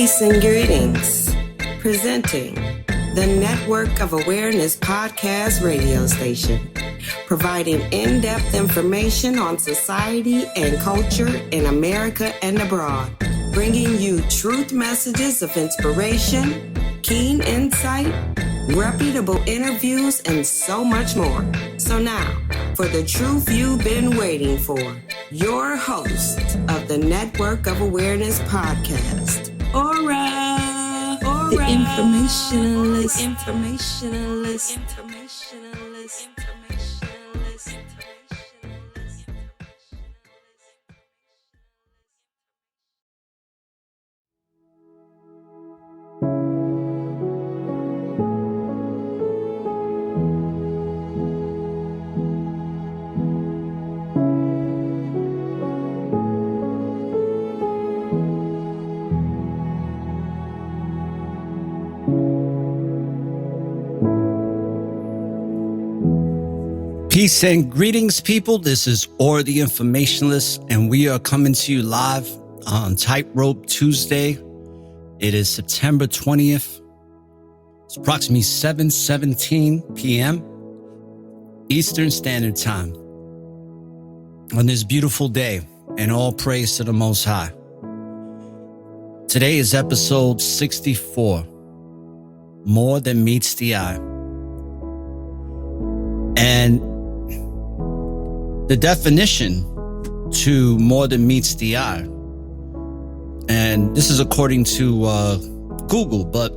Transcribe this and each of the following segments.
Peace and greetings. Presenting the Network of Awareness podcast radio station, providing in-depth information on society and culture in America and abroad, bringing you truth messages of inspiration, keen insight, reputable interviews, and so much more. So now, for the truth you've been waiting for, your host of the Network of Awareness podcast, Aura, the informationalist. Peace and greetings, people. This is Or the Informationalist, and we are coming to you live on Tightrope Tuesday. It is September 20th. It's approximately 7:17 p.m. Eastern Standard Time on this beautiful day, and all praise to the Most High. Today is episode 64, More Than Meets the Eye. And the definition to more than meets the eye, and this is according to Google, but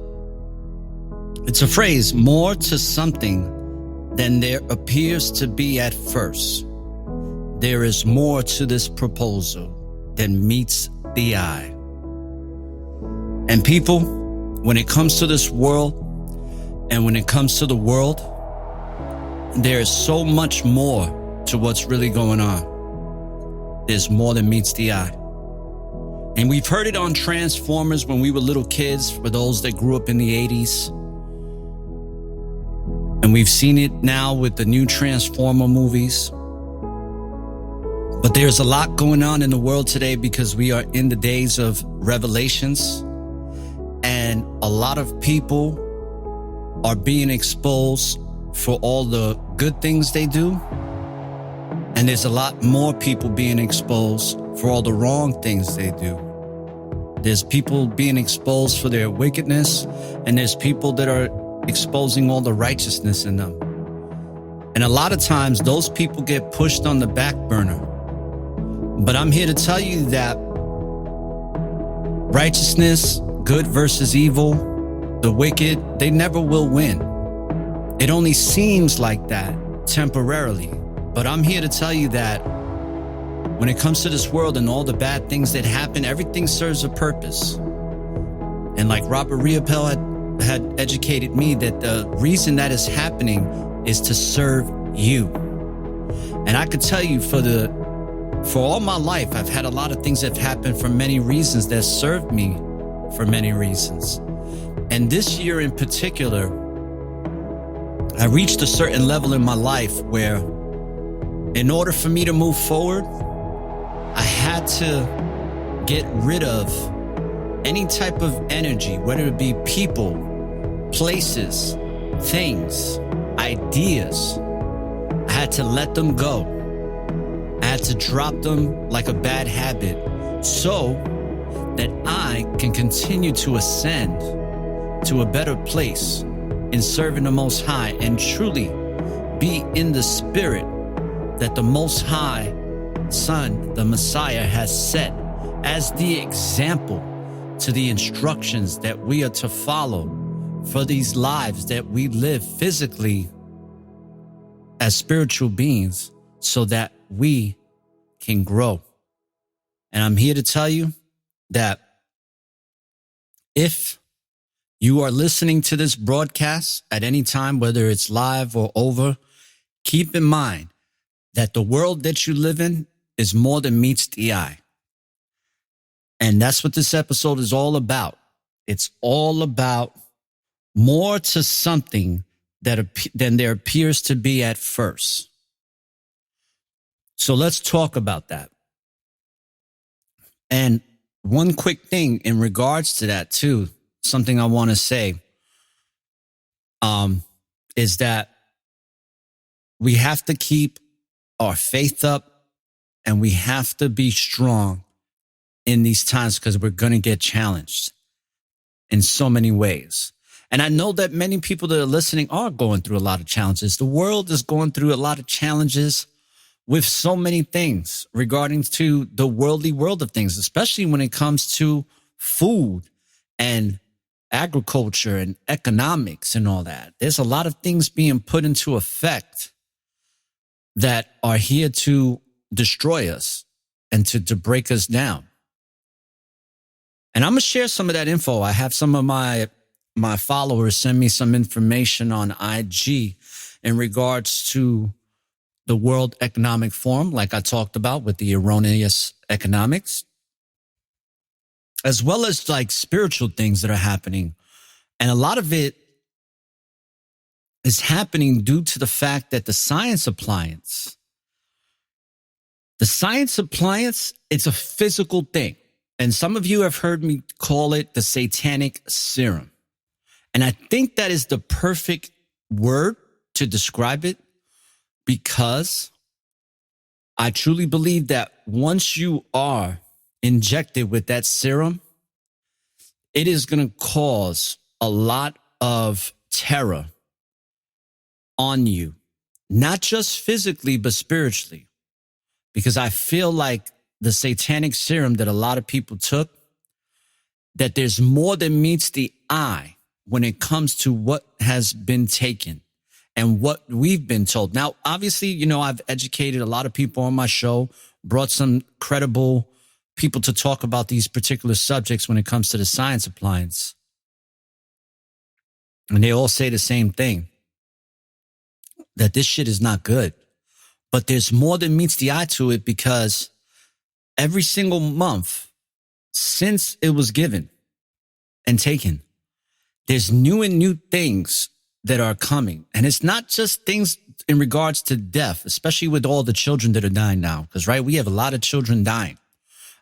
it's a phrase, more to something than there appears to be at first. There is more to this proposal than meets the eye. And people, when it comes to this world, and when it comes to the world, there is so much more to what's really going on. There's more than meets the eye. And we've heard it on Transformers when we were little kids, for those that grew up in the 80s. And we've seen it now with the new Transformer movies. But there's a lot going on in the world today because we are in the days of revelations. And a lot of people are being exposed for all the good things they do. And there's a lot more people being exposed for all the wrong things they do. There's people being exposed for their wickedness, and there's people that are exposing all the righteousness in them. And a lot of times those people get pushed on the back burner. But I'm here to tell you that righteousness, good versus evil, the wicked, they never will win. It only seems like that temporarily. But I'm here to tell you that when it comes to this world and all the bad things that happen, everything serves a purpose. And like Robert Riopel had educated me, that the reason that is happening is to serve you. And I could tell you for all my life, I've had a lot of things that have happened for many reasons that served me for many reasons. And this year in particular, I reached a certain level in my life where in order for me to move forward, I had to get rid of any type of energy, whether it be people, places, things, ideas. I had to let them go. I had to drop them like a bad habit so that I can continue to ascend to a better place in serving the Most High and truly be in the spirit that the Most High Son, the Messiah, has set as the example to the instructions that we are to follow for these lives that we live physically as spiritual beings so that we can grow. And I'm here to tell you that if you are listening to this broadcast at any time, whether it's live or over, keep in mind that the world that you live in is more than meets the eye. And that's what this episode is all about. It's all about more to something than there appears to be at first. So let's talk about that. And one quick thing in regards to that too, something I want to say, is that we have to keep our faith up and we have to be strong in these times because we're going to get challenged in so many ways. And I know that many people that are listening are going through a lot of challenges. The world is going through a lot of challenges with so many things regarding to the worldly world of things, especially when it comes to food and agriculture and economics and all that. There's a lot of things being put into effect that are here to destroy us and to break us down. And I'm going to share some of that info. I have some of my followers send me some information on IG in regards to the World Economic Forum, like I talked about with the erroneous economics, as well as like spiritual things that are happening. And a lot of it is happening due to the fact that the science appliance, it's a physical thing. And some of you have heard me call it the satanic serum. And I think that is the perfect word to describe it, because I truly believe that once you are injected with that serum, it is going to cause a lot of terror on you, not just physically, but spiritually. Because I feel like the satanic serum that a lot of people took, that there's more than meets the eye when it comes to what has been taken and what we've been told. Now, obviously, you know, I've educated a lot of people on my show, brought some credible people to talk about these particular subjects when it comes to the science appliance. And they all say the same thing, that this shit is not good. But there's more than meets the eye to it, because every single month since it was given and taken, there's new things that are coming. And it's not just things in regards to death, especially with all the children that are dying now. Because, right, we have a lot of children dying.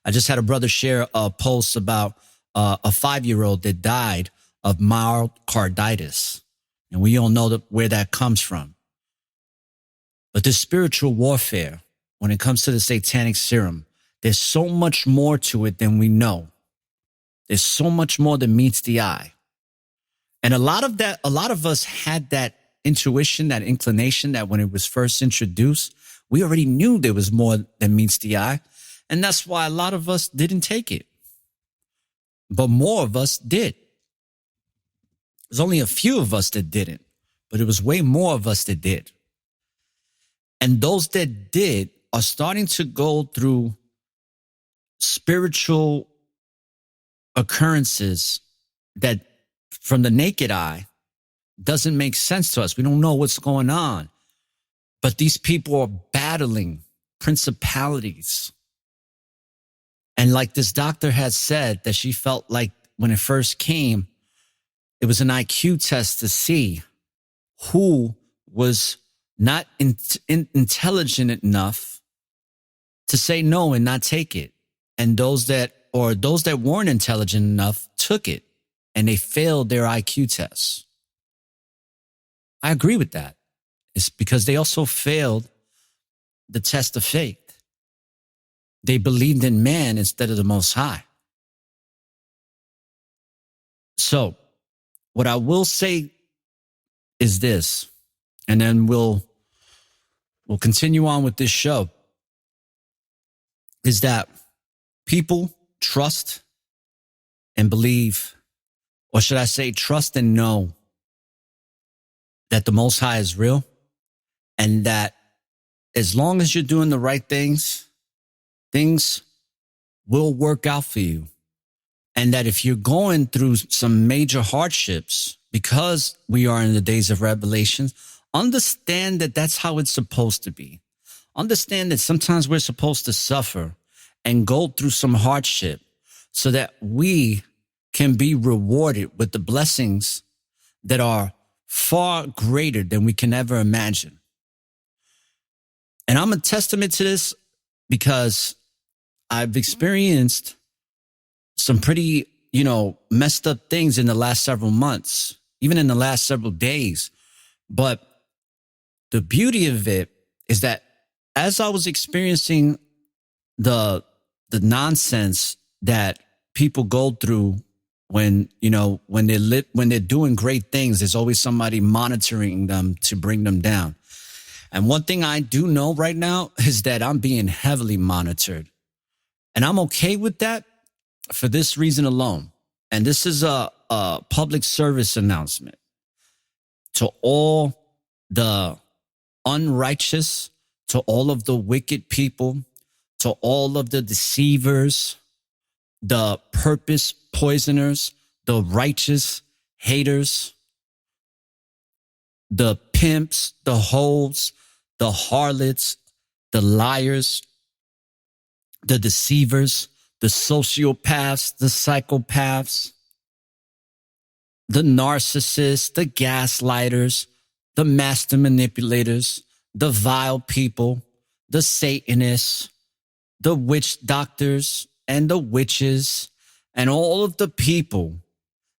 I just had a brother share a post about a 5-year-old that died of myocarditis. And we all know where that comes from. But this spiritual warfare, when it comes to the satanic serum, there's so much more to it than we know. There's so much more that meets the eye. And a lot of us had that intuition, that inclination, that when it was first introduced, we already knew there was more than meets the eye. And that's why a lot of us didn't take it. But more of us did. There's only a few of us that didn't, but it was way more of us that did. And those that did are starting to go through spiritual occurrences that from the naked eye doesn't make sense to us. We don't know what's going on. But these people are battling principalities. And like this doctor had said, that she felt like when it first came, it was an IQ test to see who was not intelligent enough to say no and not take it. And those that weren't intelligent enough took it and they failed their IQ tests. I agree with that. It's because they also failed the test of faith. They believed in man instead of the Most High. So what I will say is this, and then we'll continue on with this show, is that people trust and believe, or should I say trust and know that the Most High is real, and that as long as you're doing the right things, things will work out for you. And that if you're going through some major hardships, because we are in the days of Revelation, understand that that's how it's supposed to be. Understand that sometimes we're supposed to suffer and go through some hardship so that we can be rewarded with the blessings that are far greater than we can ever imagine. And I'm a testament to this because I've experienced some pretty, messed up things in the last several months, even in the last several days. But the beauty of it is that as I was experiencing the nonsense that people go through when they're doing great things, there's always somebody monitoring them to bring them down. And one thing I do know right now is that I'm being heavily monitored. And I'm okay with that for this reason alone. And this is a public service announcement to all the unrighteous, to all of the wicked people, to all of the deceivers, the purpose poisoners, the righteous haters, the pimps, the hoes, the harlots, the liars, the deceivers, the sociopaths, the psychopaths, the narcissists, the gaslighters, the master manipulators, the vile people, the Satanists, the witch doctors and the witches, and all of the people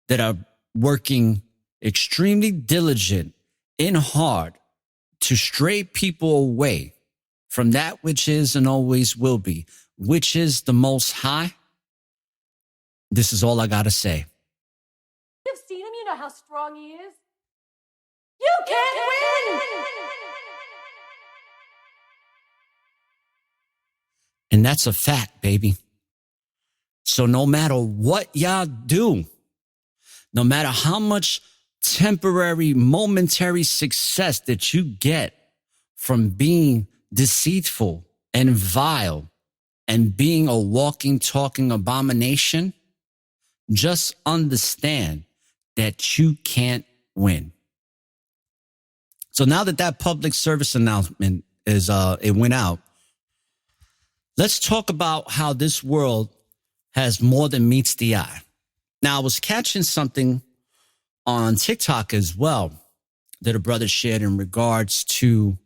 that are working extremely diligent and hard to stray people away from that which is and always will be, which is the Most High. This is all I got to say. You've seen him. You know how strong he is. You can't win. And that's a fact, baby. So no matter what y'all do, no matter how much temporary, momentary success that you get from being deceitful and vile and being a walking, talking abomination, just understand that you can't win. So now that public service announcement it went out, let's talk about how this world has more than meets the eye. Now, I was catching something on TikTok as well that a brother shared in regards to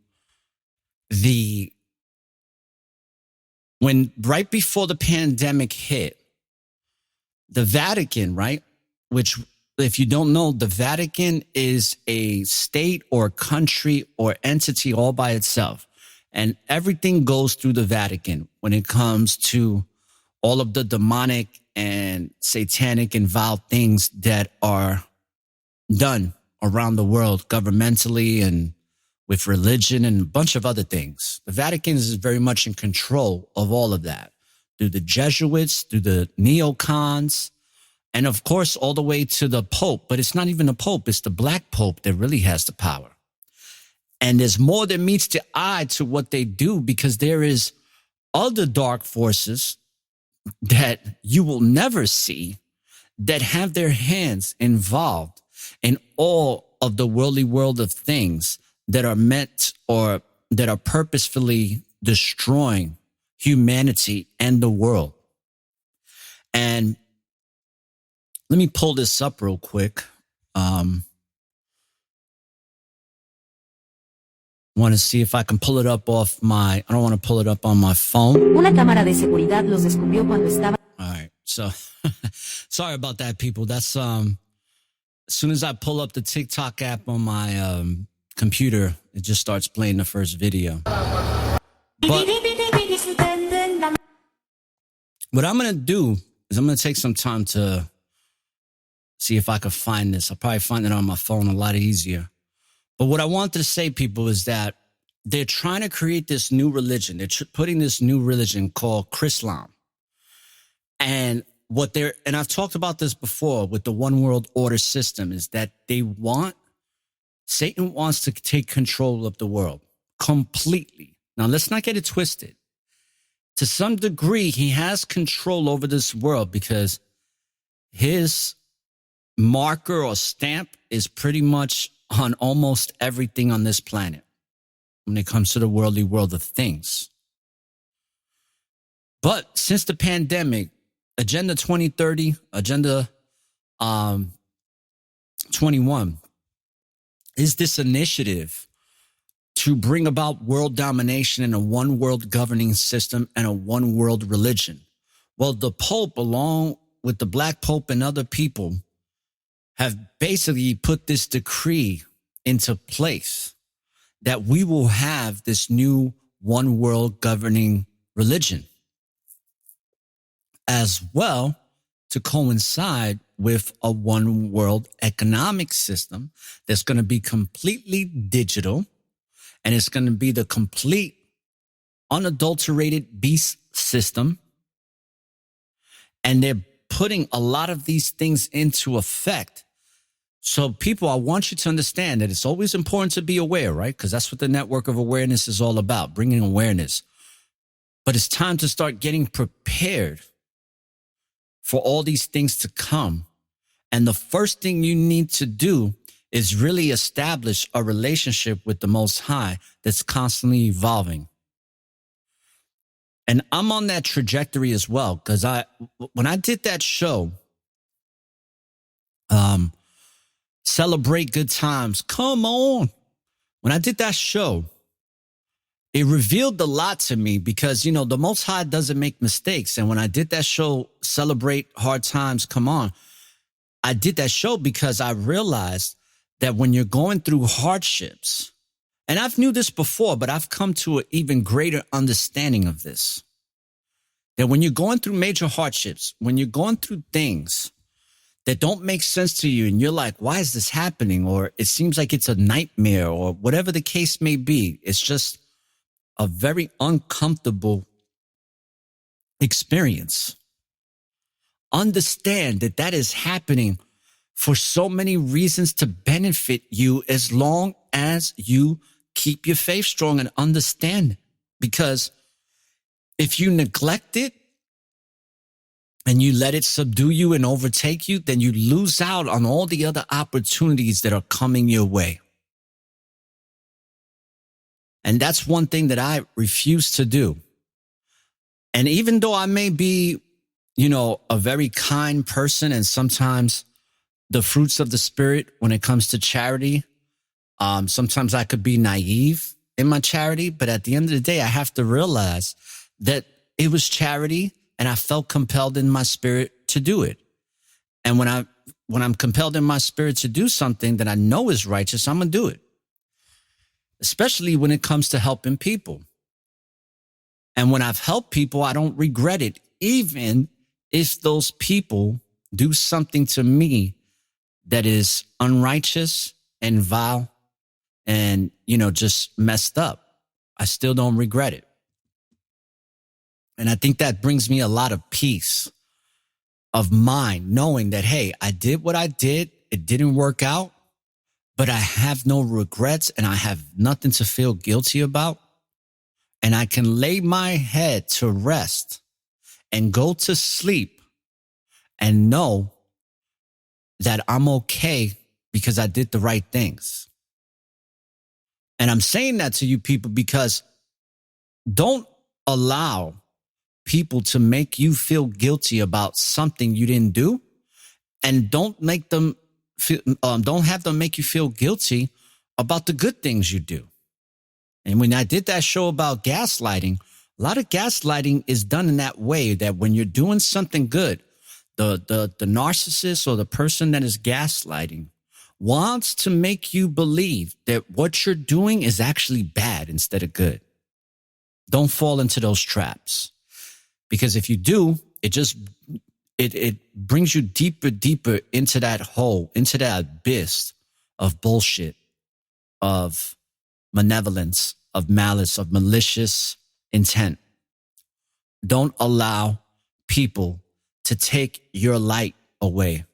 when right before the pandemic hit, the Vatican, right? Which, if you don't know, the Vatican is a state or country or entity all by itself. And everything goes through the Vatican when it comes to all of the demonic and satanic and vile things that are done around the world governmentally and with religion and a bunch of other things. The Vatican is very much in control of all of that through the Jesuits, through the neocons, and of course, all the way to the Pope. But it's not even the Pope. It's the Black Pope that really has the power. And there's more than meets the eye to what they do, because there is other dark forces that you will never see that have their hands involved in all of the worldly world of things that are meant or that are purposefully destroying humanity and the world. And let me pull this up real quick. Want to see if I can pull it up I don't want to pull it up on my phone. Una cámara de seguridad los descubrió cuando estaba. All right. So sorry about that, people. That's as soon as I pull up the TikTok app on my computer, it just starts playing the first video. But what I'm going to do is I'm going to take some time to see if I can find this. I'll probably find it on my phone a lot easier. But what I wanted to say, people, is that they're trying to create this new religion. They're putting this new religion called Chrislam. And and I've talked about this before with the one world order system, is that Satan wants to take control of the world completely. Now, let's not get it twisted. To some degree, he has control over this world because his marker or stamp is pretty much on almost everything on this planet when it comes to the worldly world of things. But since the pandemic, Agenda 2030, Agenda 21 is this initiative to bring about world domination and a one world governing system and a one world religion. Well, the Pope, along with the Black Pope and other people, have basically put this decree into place that we will have this new one world governing religion, as well to coincide with a one world economic system that's going to be completely digital, and it's going to be the complete unadulterated beast system. And they're putting a lot of these things into effect. So people, I want you to understand that it's always important to be aware, right? Because that's what the network of awareness is all about, bringing awareness. But it's time to start getting prepared for all these things to come. And the first thing you need to do is really establish a relationship with the Most High that's constantly evolving. And I'm on that trajectory as well, because when I did that show, Celebrate Good Times, come on. When I did that show, it revealed a lot to me because, you know, the Most High doesn't make mistakes. And when I did that show, Celebrate Hard Times, come on, I did that show because I realized that when you're going through hardships, and I've knew this before, but I've come to an even greater understanding of this, that when you're going through major hardships, when you're going through things that don't make sense to you, and you're like, why is this happening? Or it seems like it's a nightmare, or whatever the case may be. It's just a very uncomfortable experience. Understand that that is happening for so many reasons to benefit you, as long as you keep your faith strong and understand it. Because if you neglect it and you let it subdue you and overtake you, then you lose out on all the other opportunities that are coming your way. And that's one thing that I refuse to do. And even though I may be, you know, a very kind person, and sometimes the fruits of the Spirit when it comes to charity, sometimes I could be naive in my charity, but at the end of the day, I have to realize that it was charity, and I felt compelled in my spirit to do it. And when I'm compelled in my spirit to do something that I know is righteous, I'm going to do it. Especially when it comes to helping people. And when I've helped people, I don't regret it, even if those people do something to me that is unrighteous and vile and, you know, just messed up. I still don't regret it. And I think that brings me a lot of peace of mind, knowing that, hey, I did what I did. It didn't work out, but I have no regrets and I have nothing to feel guilty about. And I can lay my head to rest and go to sleep and know that I'm okay because I did the right things. And I'm saying that to you people because don't allow people to make you feel guilty about something you didn't do, and don't make them feel, don't have them make you feel guilty about the good things you do. And when I did that show about gaslighting, a lot of gaslighting is done in that way, that when you're doing something good, the narcissist or the person that is gaslighting wants to make you believe that what you're doing is actually bad instead of good. Don't fall into those traps. Because if you do, it brings you deeper into that hole, into that abyss of bullshit, of malevolence, of malice, of malicious intent. Don't allow people to take your light away.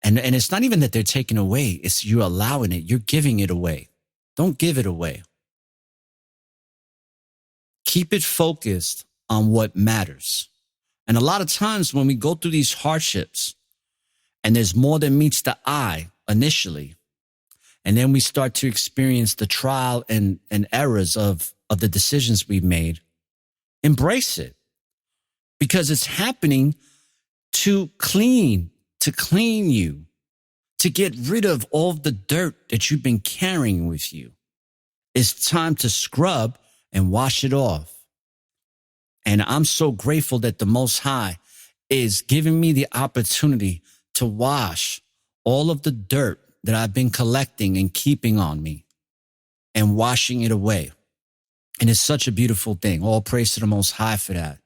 And it's not even that they're taking away, it's you're allowing it, you're giving it away. Don't give it away. Keep it focused on what matters. And a lot of times when we go through these hardships and there's more than meets the eye initially, and then we start to experience the trial and errors of the decisions we've made, embrace it, because it's happening to clean you, to get rid of all the dirt that you've been carrying with you. It's time to scrub and wash it off. And I'm so grateful that the Most High is giving me the opportunity to wash all of the dirt that I've been collecting and keeping on me and washing it away. And it's such a beautiful thing. All praise to the Most High for that.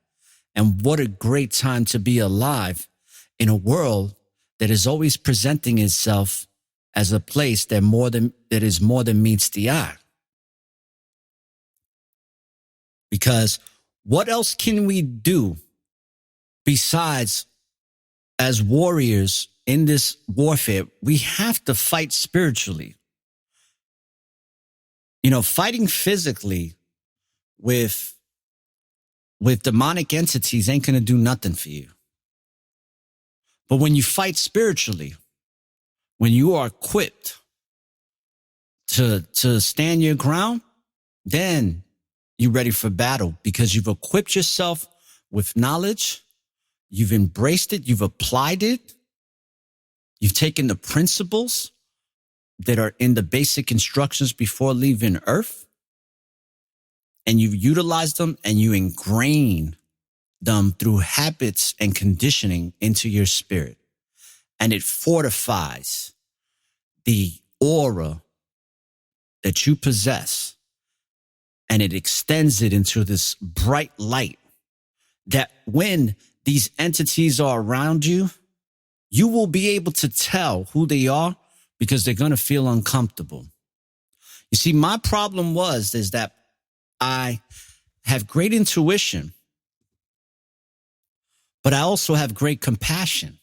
And what a great time to be alive in a world that is always presenting itself as a place that is more than meets the eye. Because what else can we do besides, as warriors in this warfare? We have to fight spiritually. You know, fighting physically with demonic entities ain't going to do nothing for you. But when you fight spiritually, when you are equipped to stand your ground, then you're ready for battle because you've equipped yourself with knowledge. You've embraced it. You've applied it. You've taken the principles that are in the basic instructions before leaving Earth, and you've utilized them and you ingrain them through habits and conditioning into your spirit. And it fortifies the aura that you possess, and it extends it into this bright light that when these entities are around you, you will be able to tell who they are because they're going to feel uncomfortable. You see, my problem is that I have great intuition, but I also have great compassion.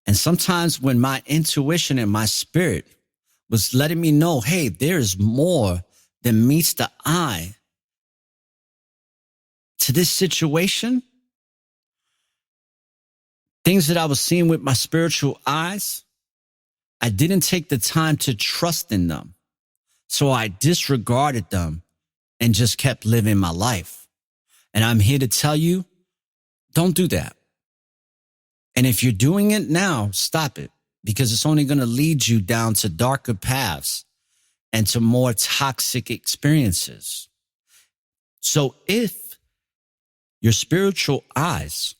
And sometimes when my intuition and my spirit was letting me know, hey, there's more than meets the eye to this situation, things that I was seeing with my spiritual eyes, I didn't take the time to trust in them. So I disregarded them and just kept living my life. And I'm here to tell you, don't do that. And if you're doing it now, stop it, because it's only going to lead you down to darker paths and to more toxic experiences. So if your spiritual eyes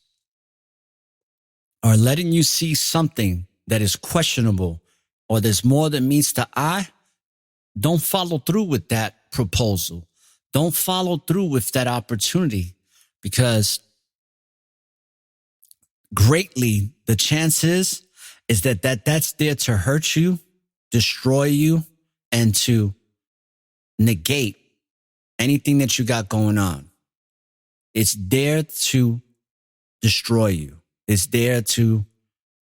are letting you see something that is questionable or there's more than meets the eye, don't follow through with that proposal. Don't follow through with that opportunity, because greatly the chance is that's there to hurt you, destroy you, and to negate anything that you got going on. It's there to destroy you. It's there to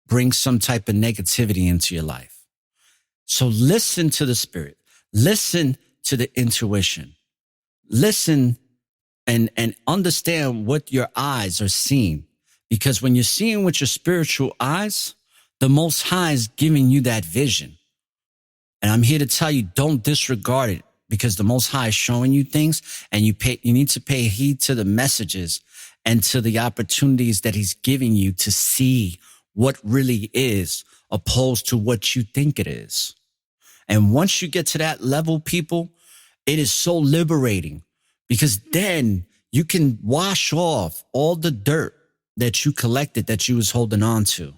bring some type of negativity into your life. So listen to the spirit. Listen to the intuition. Listen and understand what your eyes are seeing. Because when you're seeing with your spiritual eyes, the Most High is giving you that vision. And I'm here to tell you, don't disregard it, because the Most High is showing you things, and you need to pay heed to the messages and to the opportunities that he's giving you to see what really is opposed to what you think it is. And once you get to that level, people, it is so liberating, because then you can wash off all the dirt that you collected that you was holding on to.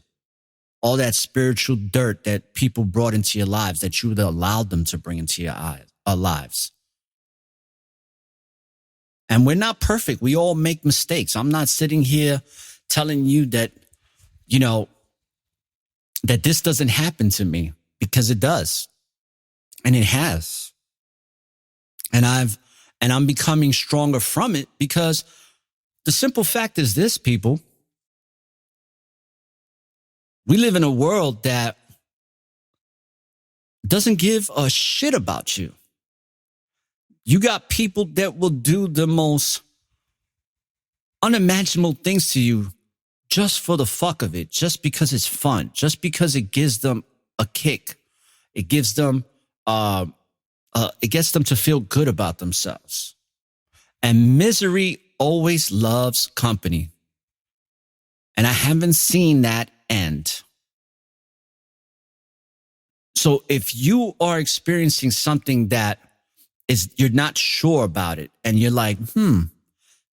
All that spiritual dirt that people brought into your lives, that you would allow them to bring into your lives. And we're not perfect. We all make mistakes. I'm not sitting here telling you that, that this doesn't happen to me, because it does. And it has. And I'm becoming stronger from it, because the simple fact is this, people. We live in a world that doesn't give a shit about you. You got people that will do the most unimaginable things to you just for the fuck of it, just because it's fun, just because it gives them a kick. It gives them, it gets them to feel good about themselves. And misery always loves company. And I haven't seen that end. So if you are experiencing something that you're not sure about it, and you're like,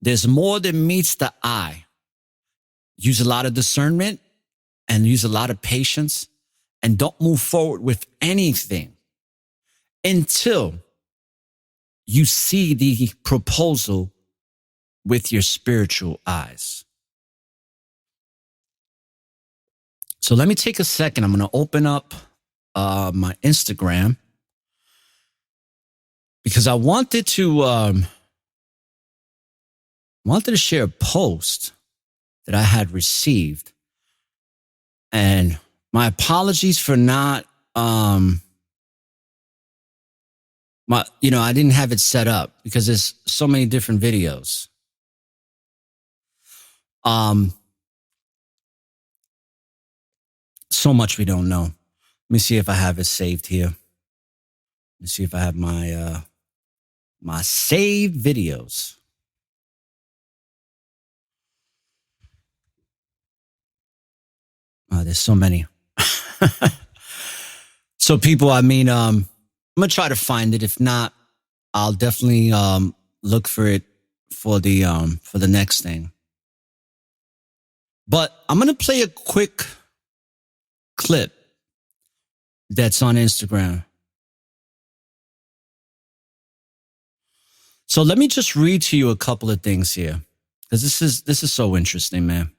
there's more than meets the eye. use a lot of discernment and use a lot of patience, and don't move forward with anything until you see the proposal with your spiritual eyes. So let me take a second. I'm going to open up my Instagram because I wanted to share a post that I had received, and my apologies for not I didn't have it set up because there's so many different videos. So much we don't know. Let me see if I have it saved here. Let me see if I have my my saved videos. There's so many. So people, I'm gonna try to find it. If not, I'll definitely look for it for the next thing. But I'm gonna play a quick clip that's on Instagram. So let me just read to you a couple of things here, because this is so interesting, man.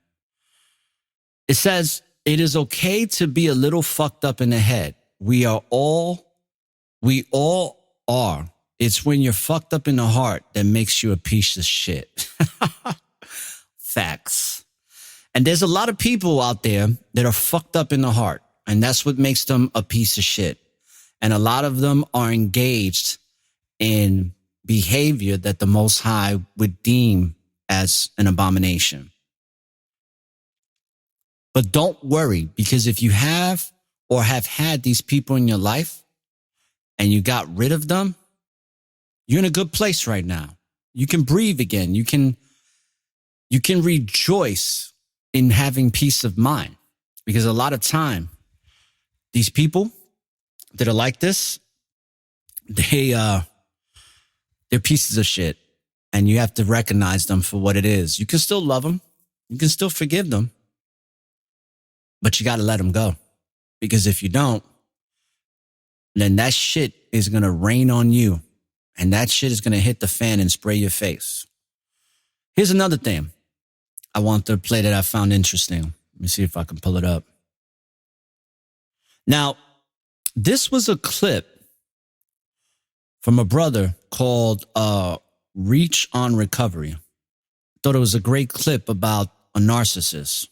It says, it is okay to be a little fucked up in the head. We all are. It's when you're fucked up in the heart that makes you a piece of shit. Facts. And there's a lot of people out there that are fucked up in the heart, and that's what makes them a piece of shit. And a lot of them are engaged in behavior that the Most High would deem as an abomination. But don't worry, because if you have or have had these people in your life and you got rid of them, you're in a good place right now. You can breathe again. You can rejoice in having peace of mind, because a lot of time, these people that are like this, they're pieces of shit, and you have to recognize them for what it is. You can still love them. You can still forgive them, but you got to let them go, because if you don't, then that shit is going to rain on you, and that shit is going to hit the fan and spray your face. Here's another thing I want to play that I found interesting. Let me see if I can pull it up. Now, this was a clip from a brother called Reach on Recovery. Thought it was a great clip about a narcissist.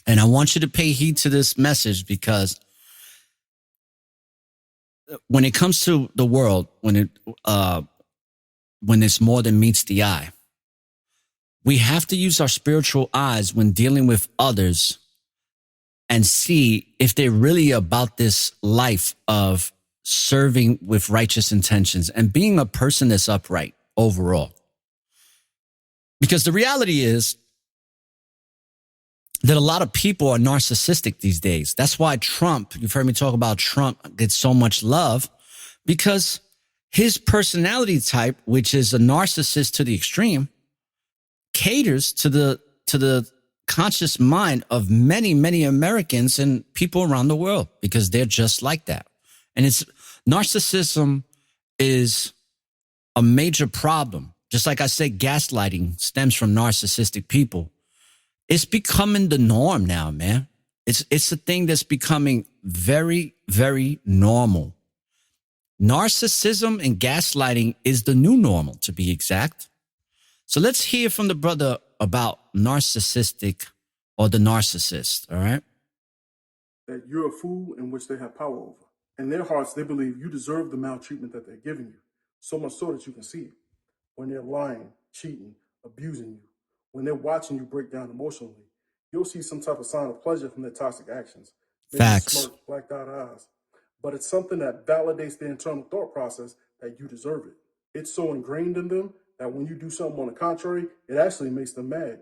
And I want you to pay heed to this message, because when it comes to the world, when it's more than meets the eye, we have to use our spiritual eyes when dealing with others and see if they're really about this life of serving with righteous intentions and being a person that's upright overall. Because the reality is that a lot of people are narcissistic these days. That's why Trump, you've heard me talk about Trump, gets so much love, because his personality type, which is a narcissist to the extreme, caters to the conscious mind of many, many Americans and people around the world, because they're just like that. And narcissism is a major problem. Just like I said, gaslighting stems from narcissistic people. It's becoming the norm now, man. It's a thing that's becoming very, very normal. Narcissism and gaslighting is the new normal, to be exact. So let's hear from the brother about narcissistic, or the narcissist, all right? That you're a fool in which they have power over. In their hearts, they believe you deserve the maltreatment that they're giving you, so much so that you can see it. When they're lying, cheating, abusing you, when they're watching you break down emotionally, you'll see some type of sign of pleasure from their toxic actions. Maybe Facts. smirk, blacked out eyes. But it's something that validates their internal thought process that you deserve it. It's so ingrained in them that when you do something on the contrary, it actually makes them mad.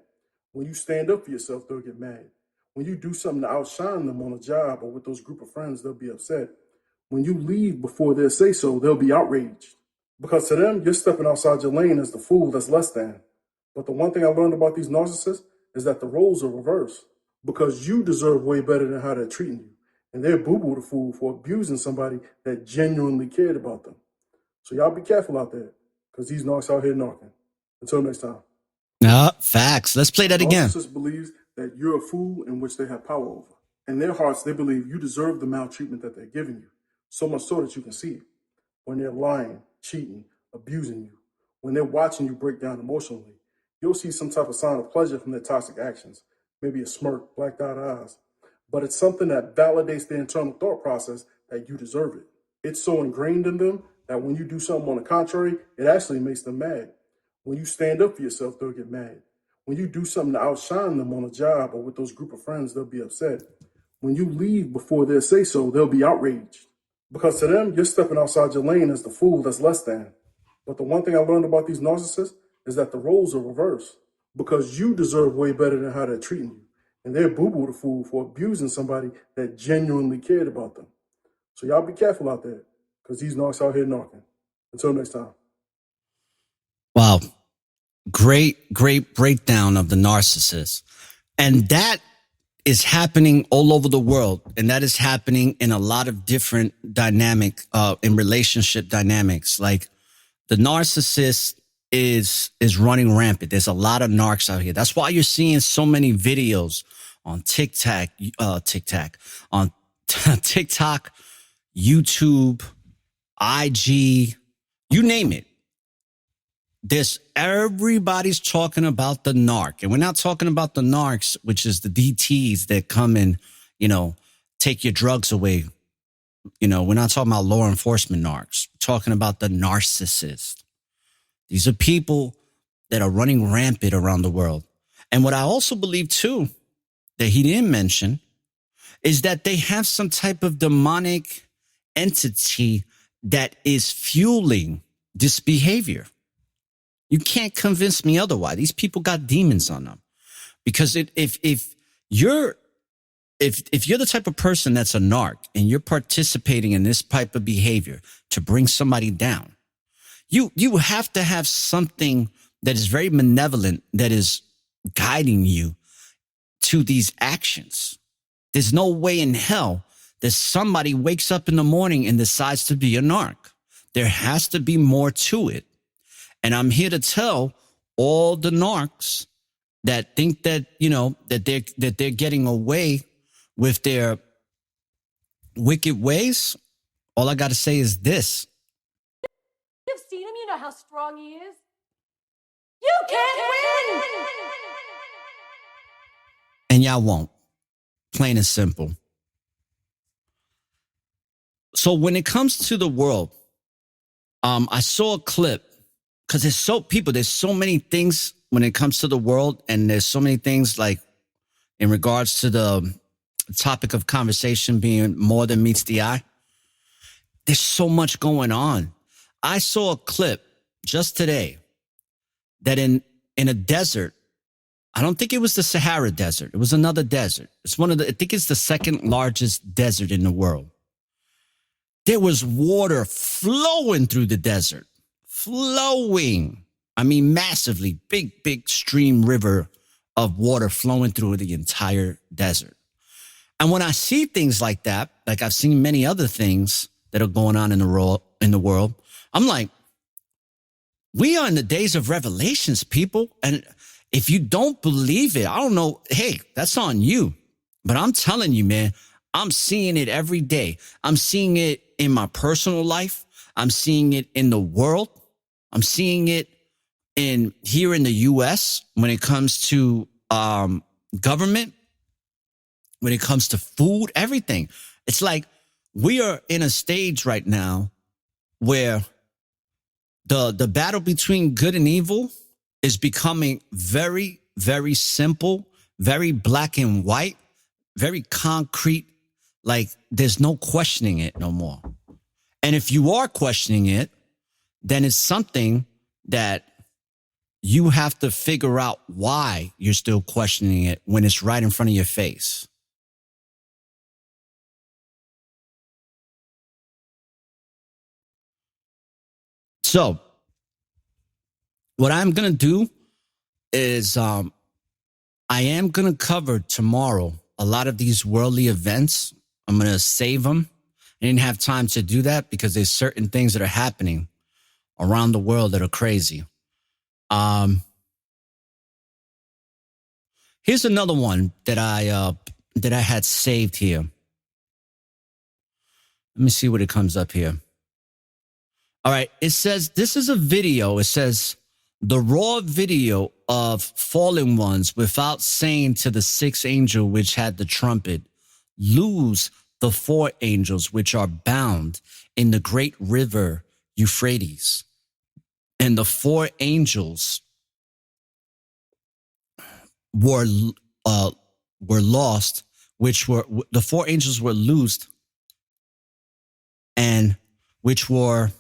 When you stand up for yourself, they'll get mad. When you do something to outshine them on a job or with those group of friends, they'll be upset. When you leave before they'll say so, they'll be outraged. Because to them, you're stepping outside your lane as the fool that's less than. But the one thing I learned about these narcissists, is that the roles are reversed because you deserve way better than how they're treating you. And they're boo-boo the fool for abusing somebody that genuinely cared about them. So y'all be careful out there because these narcs out here narking. Until next time. Facts. Let's play that again. Narcissist believes that you're a fool in which they have power over. In their hearts, they believe you deserve the maltreatment that they're giving you, so much so that you can see it. When they're lying, cheating, abusing you, when they're watching you break down emotionally, you'll see some type of sign of pleasure from their toxic actions, maybe a smirk, blacked-out eyes. But it's something that validates their internal thought process that you deserve it. It's so ingrained in them that when you do something on the contrary, it actually makes them mad. When you stand up for yourself, they'll get mad. When you do something to outshine them on a job or with those group of friends, they'll be upset. When you leave before they'll say so, they'll be outraged. Because to them, you're stepping outside your lane as the fool that's less than. But the one thing I learned about these narcissists is that the roles are reversed. Because you deserve way better than how they're treating you. And they're boo-boo the fool for abusing somebody that genuinely cared about them. So y'all be careful out there, because these narcs out here narking. Until next time. Wow. Great breakdown of the narcissist. And that is happening all over the world. And that is happening in a lot of different in relationship dynamics. Like the narcissist is running rampant. There's a lot of narcs out here. That's why you're seeing so many videos on TikTok, on TikTok, YouTube, IG, you name it. Everybody's talking about the narc. And we're not talking about the narcs, which is the DTs that come and, take your drugs away. We're not talking about law enforcement narcs. We're talking about the narcissist. These are people that are running rampant around the world. And what I also believe too, that he didn't mention, is that they have some type of demonic entity that is fueling this behavior. You can't convince me otherwise. These people got demons on them. Because if you're the type of person that's a narc and you're participating in this type of behavior to bring somebody down, you have to have something that is very malevolent that is guiding you to these actions. There's no way in hell that somebody wakes up in the morning and decides to be a narc. There has to be more to it. And I'm here to tell all the narcs that think that, that they're getting away with their wicked ways. All I got to say is this. You've seen him, you know how strong he is. You can't win! And y'all won't. Plain and simple. So when it comes to the world, I saw a clip because there's so many things when it comes to the world, and there's so many things like in regards to the topic of conversation being more than meets the eye. There's so much going on. I saw a clip just today that in a desert, I don't think it was the Sahara Desert. It was another desert. I think it's the second largest desert in the world. There was water flowing through the desert. Flowing. I mean, massively. Big stream river of water flowing through the entire desert. And when I see things like that, like I've seen many other things that are going on in the world, I'm like, we are in the days of revelations, people. And if you don't believe it, I don't know. Hey, that's on you. But I'm telling you, man, I'm seeing it every day. I'm seeing it in my personal life. I'm seeing it in the world. I'm seeing it here in the U.S. when it comes to government, when it comes to food, everything. It's like we are in a stage right now where the battle between good and evil is becoming very, very simple, very black and white, very concrete. Like there's no questioning it no more. And if you are questioning it, then it's something that you have to figure out why you're still questioning it when it's right in front of your face. So what I'm going to do is I I am going to cover tomorrow a lot of these worldly events. I'm going to save them. I didn't have time to do that because there's certain things that are happening around the world that are crazy. Here's another one that I had saved here. Let me see what it comes up here. All right. It says, this is a video. It says, the raw video of fallen ones without saying to the sixth angel which had the trumpet, loose the four angels which are bound in the great river Euphrates. And the four angels were lost, the four angels were loosed, and which were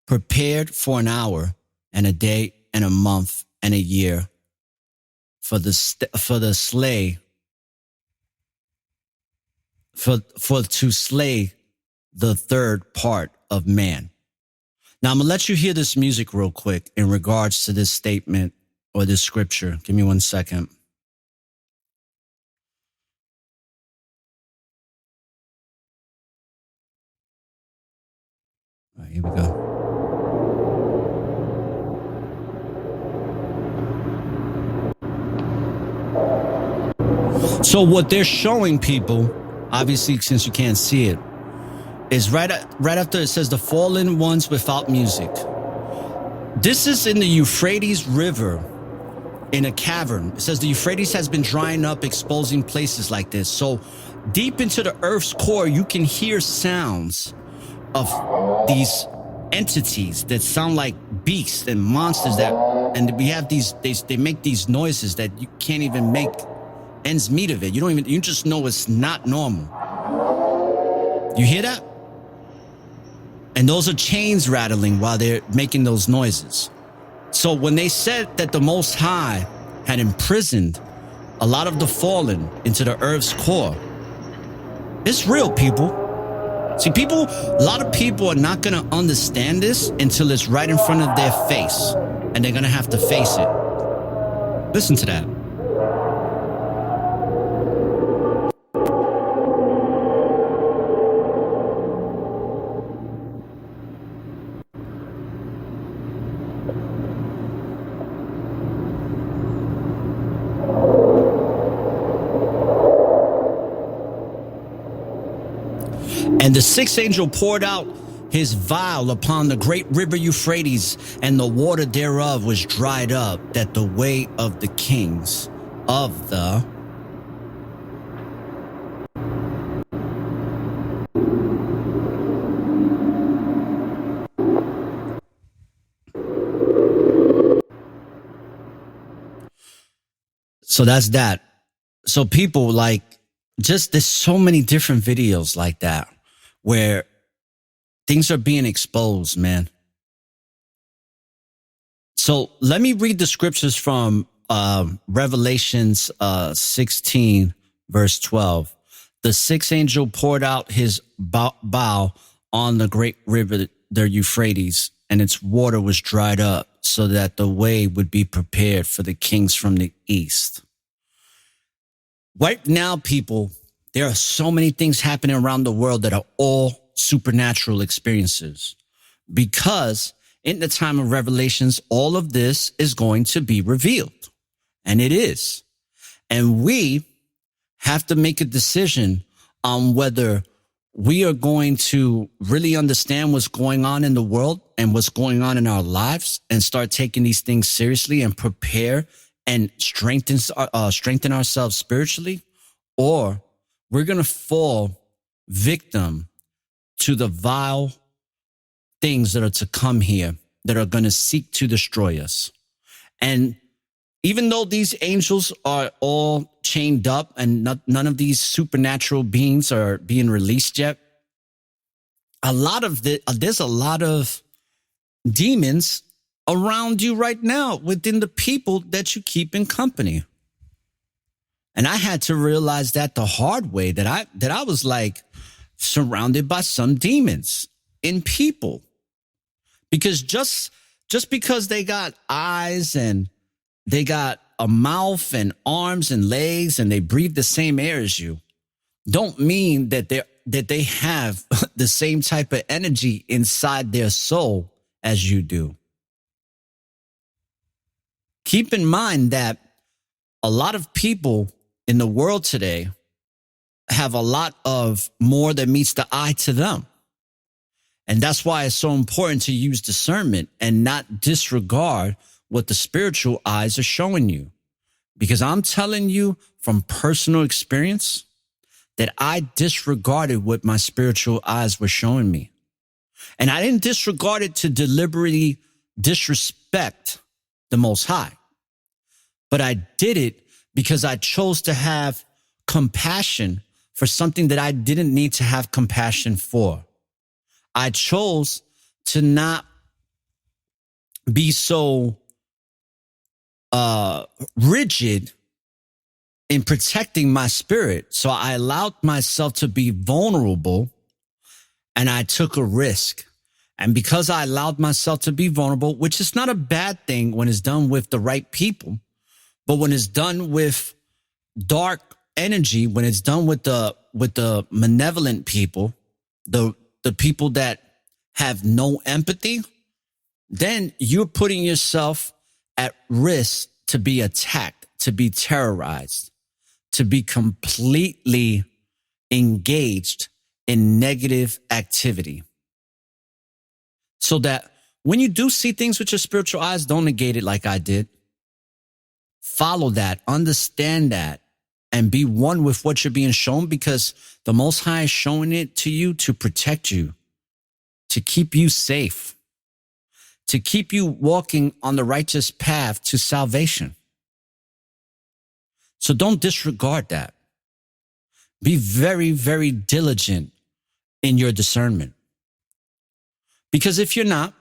prepared for an hour and a day and a month and a year for to slay the third part of man. Now I'm gonna let you hear this music real quick in regards to this statement or this scripture. Give me 1 second. All right, here we go. So what they're showing people, obviously since you can't see it, is right after it says the fallen ones without music. This is in the Euphrates River in a cavern. It says the Euphrates has been drying up, exposing places like this. So deep into the earth's core, you can hear sounds of these entities that sound like beasts and monsters and we have these, they make these noises that you can't even make ends meet of it. You just know it's not normal. You hear that? And those are chains rattling while they're making those noises. So when they said that the Most High had imprisoned a lot of the fallen into the earth's core, it's real, people. See, a lot of people are not going to understand this until it's right in front of their face, and they're going to have to face it. Listen to that. And the sixth angel poured out his vial upon the great river Euphrates, and the water thereof was dried up, that the way of the kings of the So that's that. So people there's so many different videos like that where things are being exposed, man. So let me read the scriptures from Revelations 16, verse 12. The sixth angel poured out his bow on the great river, the Euphrates, and its water was dried up so that the way would be prepared for the kings from the east. Right now, people, there are so many things happening around the world that are all supernatural experiences, because in the time of Revelations, all of this is going to be revealed, and it is. And we have to make a decision on whether we are going to really understand what's going on in the world and what's going on in our lives and start taking these things seriously and prepare and strengthen ourselves spiritually, or we're going to fall victim to the vile things that are to come here that are going to seek to destroy us. And even though these angels are all chained up and none of these supernatural beings are being released yet, there's a lot of demons around you right now within the people that you keep in company. And I had to realize that the hard way, that I was surrounded by some demons in people. Because just because they got eyes and they got a mouth and arms and legs and they breathe the same air as you don't mean that they have the same type of energy inside their soul as you do. Keep in mind that a lot of people in the world today have a lot of more that meets the eye to them. And that's why it's so important to use discernment and not disregard what the spiritual eyes are showing you. Because I'm telling you from personal experience that I disregarded what my spiritual eyes were showing me. And I didn't disregard it to deliberately disrespect the Most High. But I did it because I chose to have compassion for something that I didn't need to have compassion for. I chose to not be so rigid in protecting my spirit. So I allowed myself to be vulnerable and I took a risk. And because I allowed myself to be vulnerable, which is not a bad thing when it's done with the right people, but when it's done with dark energy, when it's done with the malevolent people, the people that have no empathy, then you're putting yourself at risk to be attacked, to be terrorized, to be completely engaged in negative activity. So that when you do see things with your spiritual eyes, don't negate it like I did. Follow that, understand that, and be one with what you're being shown, because the Most High is showing it to you to protect you, to keep you safe, to keep you walking on the righteous path to salvation. So don't disregard that. Be very, very diligent in your discernment. Because if you're not,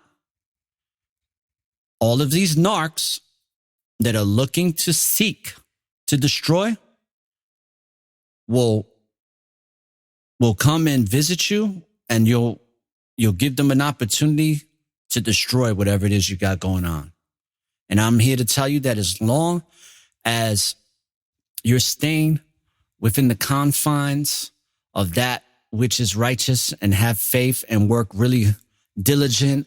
all of these narcs that are looking to seek to destroy will come and visit you, and you'll give them an opportunity to destroy whatever it is you got going on. And I'm here to tell you that as long as you're staying within the confines of that which is righteous and have faith and work really diligent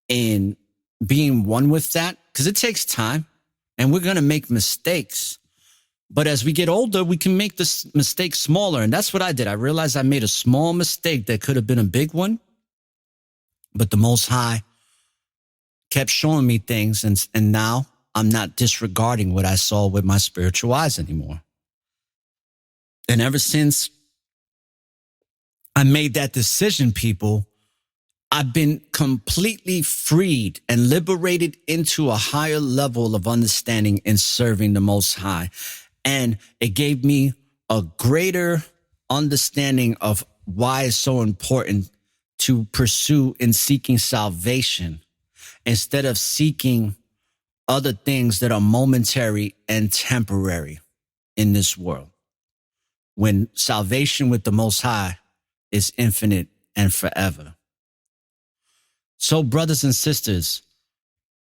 in being one with that, because it takes time and we're going to make mistakes. But as we get older, we can make this mistake smaller. And that's what I did. I realized I made a small mistake that could have been a big one. But the Most High kept showing me things. And now I'm not disregarding what I saw with my spiritual eyes anymore. And ever since I made that decision, people, I've been completely freed and liberated into a higher level of understanding and serving the Most High. And it gave me a greater understanding of why it's so important to pursue in seeking salvation instead of seeking other things that are momentary and temporary in this world. When salvation with the Most High is infinite and forever. So, brothers and sisters,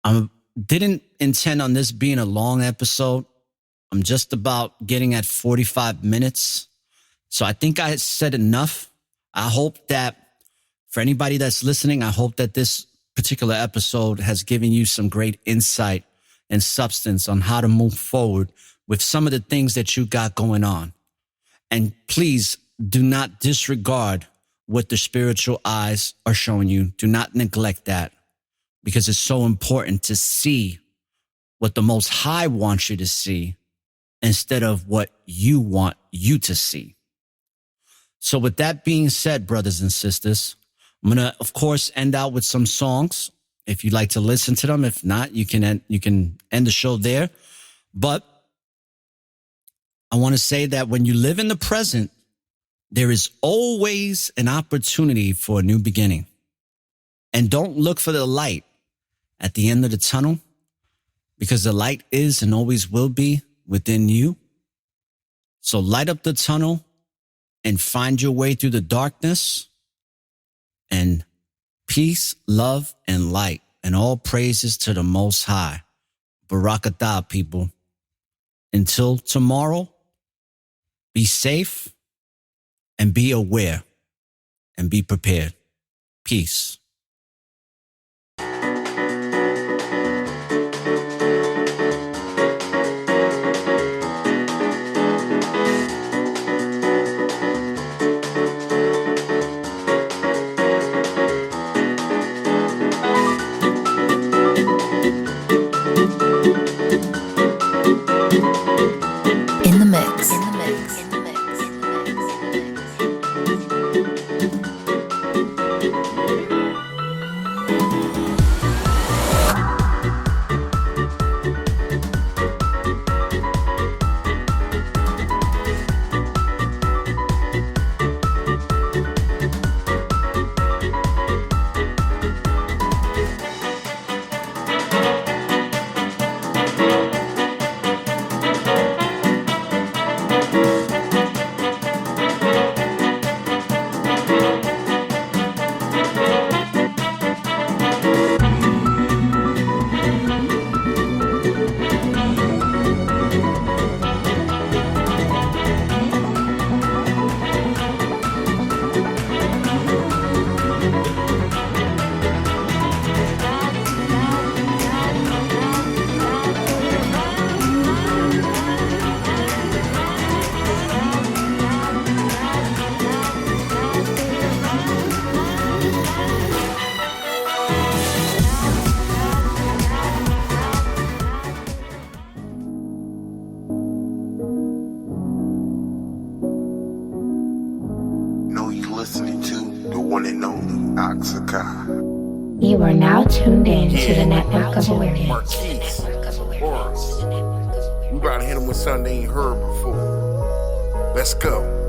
I didn't intend on this being a long episode. I'm just about getting at 45 minutes. So I think I said enough. I hope that for anybody that's listening, I hope that this particular episode has given you some great insight and substance on how to move forward with some of the things that you got going on. And please do not disregard what the spiritual eyes are showing you. Do not neglect that, because it's so important to see what the Most High wants you to see instead of what you want you to see. So with that being said, brothers and sisters, I'm going to, of course, end out with some songs. If you'd like to listen to them, if not, you can end the show there. But I want to say that when you live in the present, there is always an opportunity for a new beginning. And don't look for the light at the end of the tunnel, because the light is and always will be within you. So light up the tunnel and find your way through the darkness, and peace, love, and light, and all praises to the Most High. Barakatah, people. Until tomorrow, be safe and be aware and be prepared. Peace. In the mix. You are now tuned in to the Network of Awareness. Marquise, Horace. We about to hit him with something they ain't heard before. Let's go.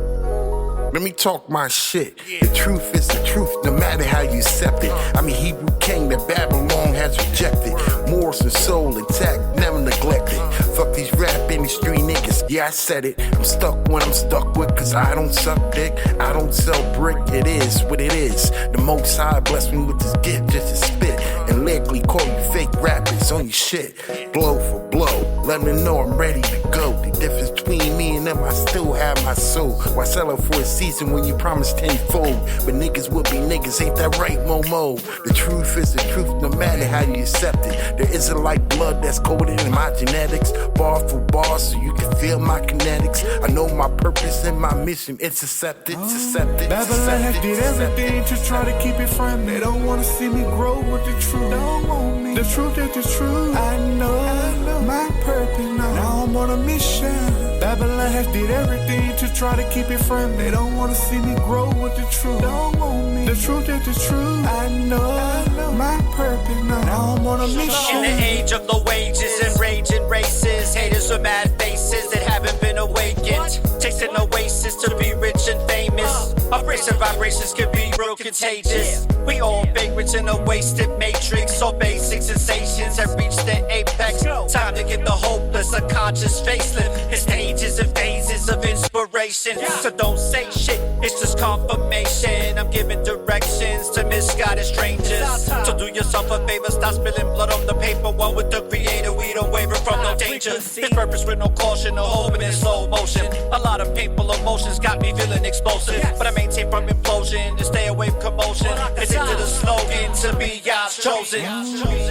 Let me talk my shit. The truth is the truth, no matter how you accept it. I'm a Hebrew king that Babylon has rejected. Morals and soul intact, never neglected. Fuck these rap industry niggas, yeah I said it. I'm stuck when I'm stuck with, cause I don't suck dick. I don't sell brick, it is what it is. The Most High blessed me with this gift just to spit. And lyrically call you fake rappers on your shit. Blow for blow, let me know I'm ready to go. The difference between me and them, I still have my soul. Why sell it for a season when you promised tenfold? But niggas will be niggas, ain't that right, Momo? The truth is the truth, no matter how you accept it. There isn't like blood that's coded in my genetics. Bar for bar, so you can feel my kinetics. I know my purpose and my mission, it's accepted, it's accepted. Babylon has did everything to try to keep it from me. They don't wanna see me grow with the truth. Don't want me. The truth is the truth. I know my purpose now. Now I'm on a mission. Babylon has did everything to try to keep it from me. They don't wanna see me grow with the truth. Don't want me. The truth is the truth. I know my purpose now. Now I'm on a mission. In the age of low wages and raging races, haters with mad faces that haven't been awakened. Chasing oasis to be rich and famous. Vibration vibrations can be real contagious. We all vagrants in a wasted matrix. All basic sensations have reached the apex. Time to give the hopeless a conscious facelift. In stages and phases of inspiration. So don't say shit, it's just confirmation. I'm giving directions to misguided strangers. So do yourself a favor, stop spilling blood on the paper. One with the creator, we don't waver from no danger. His purpose with no caution, no hope in slow motion. A lot of painful emotions got me feeling explosive. But I maintain from implosion to stay away from commotion. Listen to the slogan, to be God's chosen.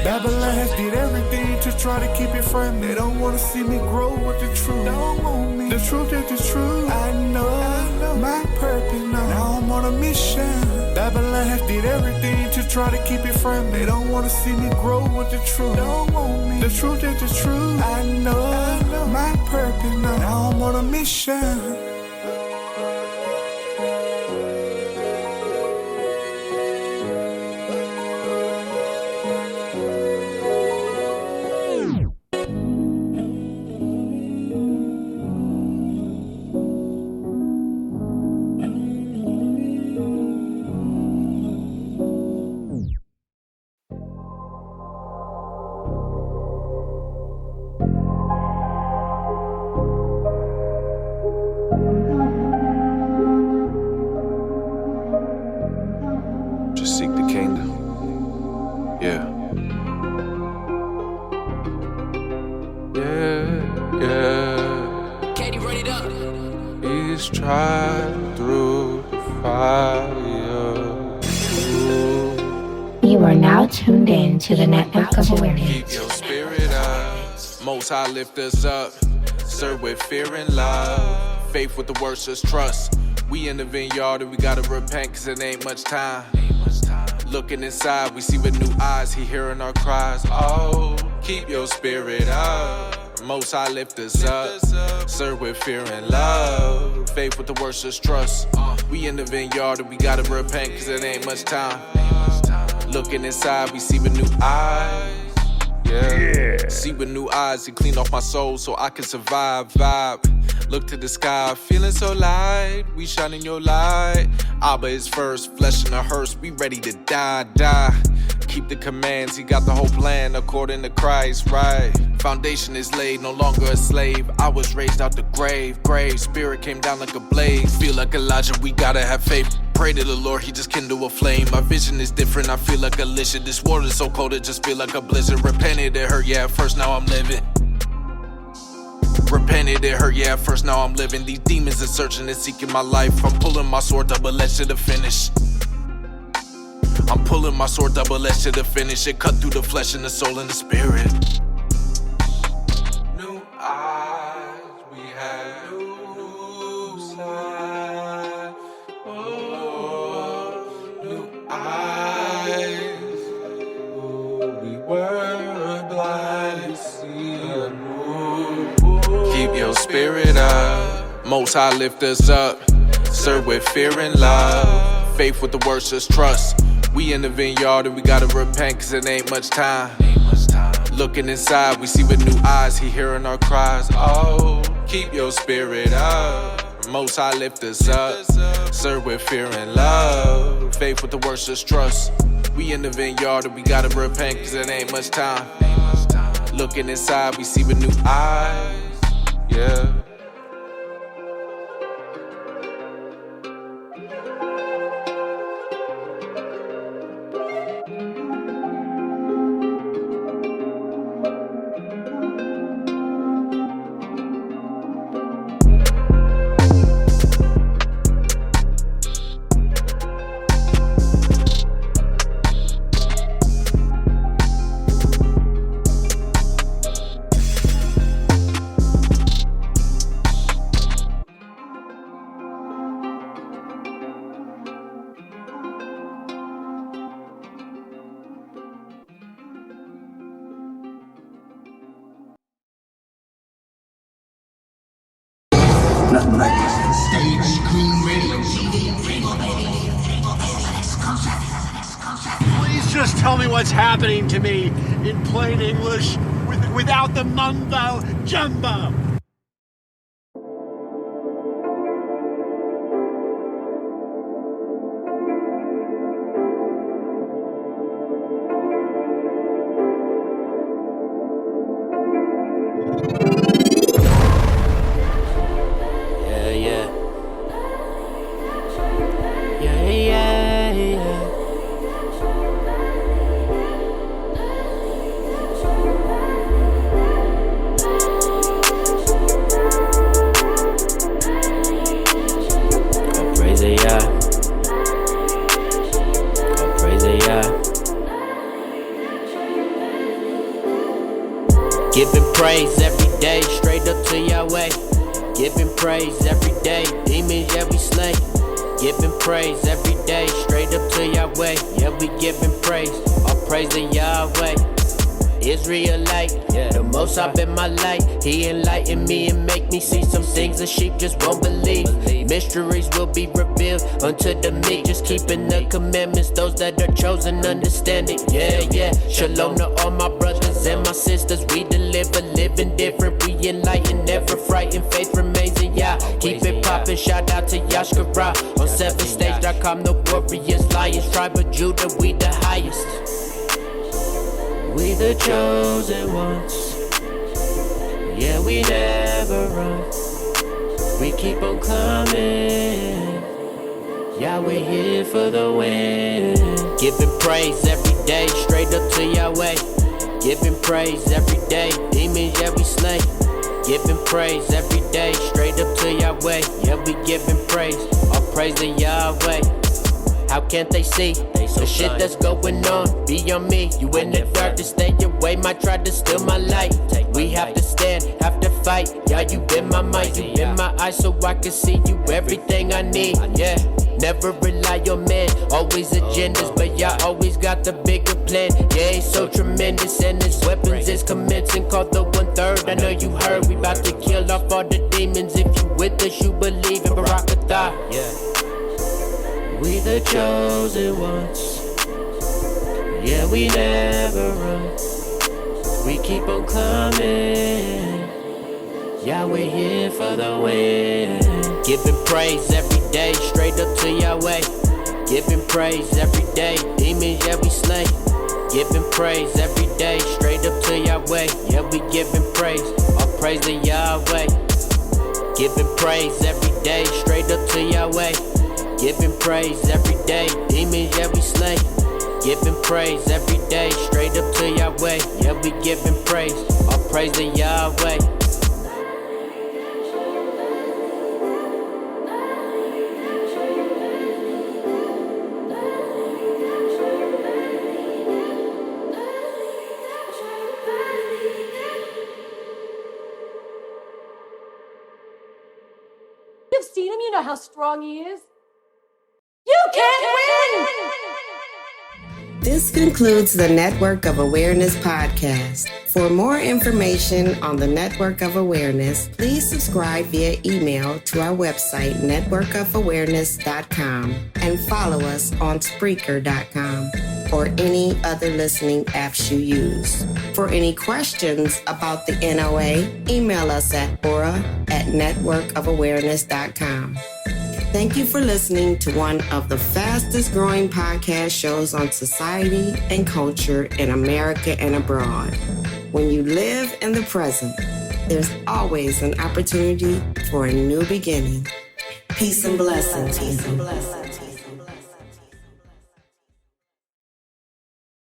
Babylon has did everything to try to keep it from me. They don't wanna see me grow with the truth. Don't want me. The truth is the truth. I know my purpose now. Now I'm on a mission. Babylon has did everything to try to keep it from me. They don't wanna see me grow with the truth. Don't want me. The truth is the truth. I know my purpose now. Now I'm on a mission. Just seek the kingdom. Yeah. Yeah, yeah. was tried through the fire. You are now tuned in to the network of awareness. Keep your spirit up. Most High lift us up. Serve with fear and love. Faith with the words is trust. We in the vineyard and we gotta repent cause it ain't much time. Looking inside, we see with new eyes, he hearing our cries. Oh, keep your spirit up. Most High lift us up. Serve with fear and love. Faith with the words is trust. We in the vineyard and we gotta repent cause it ain't much time. Looking inside, we see with new eyes. Yeah. See with new eyes, he cleaned off my soul so I can survive. Vibe. Look to the sky, feeling so light. We shine in your light. Abba is first, flesh in a hearse. We ready to die. Keep the commands, he got the whole plan according to Christ, right? Foundation is laid, no longer a slave. I was raised out the grave. Spirit came down like a blaze. Feel like Elijah, we gotta have faith. Pray to the Lord, he just kindle a flame. My vision is different, I feel like a lizard. This water is so cold, it just feel like a blizzard. Repented, it hurt, yeah, at first, now I'm living. Repented, it hurt, yeah, at first, now I'm living. These demons are searching and seeking my life. I'm pulling my sword, double-edged to the finish. I'm pulling my sword, double-edged to the finish. It cut through the flesh and the soul and the spirit. New eyes, we have new sight. Oh, new eyes. Oh, we were blind to see a new. Keep your spirit up. Most High lift us up. Serve with fear and love. Faith with the words is trust. We in the vineyard and we gotta repent cause it ain't much time. Looking inside, we see with new eyes, he hearing our cries. Oh, keep your spirit up. Most High lift us up. Serve with fear and love. Faith with the words is trust. We in the vineyard and we gotta repent cause it ain't much time. Looking inside, we see with new eyes. Yeah. Nothing like this. Stage Screen Radio CD. Please just tell me what's happening to me in plain English without the mumbo jumbo. Giving praise every day, straight up to Yahweh. Giving praise every day, demons, yeah, we slay. Giving praise every day, straight up to Yahweh. Yeah, we giving praise, all praise to Yahweh. Israelite, yeah, the most I've been my light. He enlightened me and make me see some things the sheep just won't believe. Mysteries will be revealed unto the meek. Just keeping the commandments, those that are chosen understand it. Yeah. Shalom to all my brothers and my sisters. We deliver, living different. We enlighten, never frightened. Faith remains in Yah. Keep it poppin', shout out to Yashkara. On 7stage.com, the warriors, lions, tribe of Judah, we the highest. We the chosen ones. Yeah, we never run. We keep on climbing. Yeah, we're here for the win. Giving praise every day, straight up to Yahweh. Giving praise every day, demons, yeah, we slay. Giving praise every day, straight up to Yahweh. Yeah, we giving praise, all praise to Yahweh. How can't they see the shit that's going on beyond me? You in the dark to stay away, might try to steal my light. We have to stand, have to fight. Yeah, you been my mind, you been my eyes, so I can see you everything I need. Yeah, never rely on man, always agendas, but y'all always got the bigger plan. Yeah, he's so tremendous, and his weapons is commencing. Called the 1/3. I know you heard we about to kill off all the demons. If you with us, you believe in Barakatah. Yeah. We the chosen ones. Yeah, we never run. We keep on climbing. Yeah, we're here for the win. Giving praise every day, straight up to Yahweh. Giving praise every day, demons, yeah, we slay. Giving praise every day, straight up to Yahweh. Yeah, we giving praise, all praise to Yahweh. Giving praise every day, straight up to Yahweh. Giving praise every day, demons, yeah, we slay. Giving praise every day, straight up to Yahweh. Yeah, we giving praise, all praise to Yahweh. You've seen him, you know how strong he is. You can't win! This concludes the Network of Awareness podcast. For more information on the Network of Awareness, please subscribe via email to our website, networkofawareness.com, and follow us on Spreaker.com or any other listening apps you use. For any questions about the NOA, email us at aura@networkofawareness.com. Thank you for listening to one of the fastest growing podcast shows on society and culture in America and abroad. When you live in the present, there's always an opportunity for a new beginning. Peace and blessings.